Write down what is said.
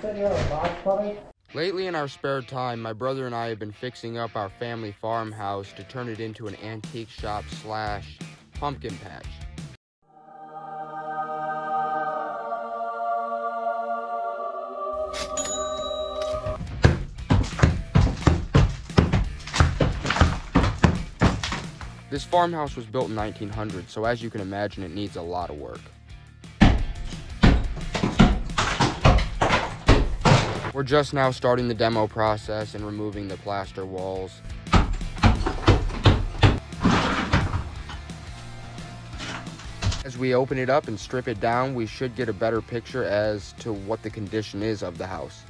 said you have a box puppy? Lately in our spare time, my brother and I have been fixing up our family farmhouse to turn it into an antique shop slash pumpkin patch. This farmhouse was built in 1900, so as you can imagine, it needs a lot of work. We're just now starting the demo process and removing the plaster walls. As we open it up and strip it down, we should get a better picture as to what the condition is of the house.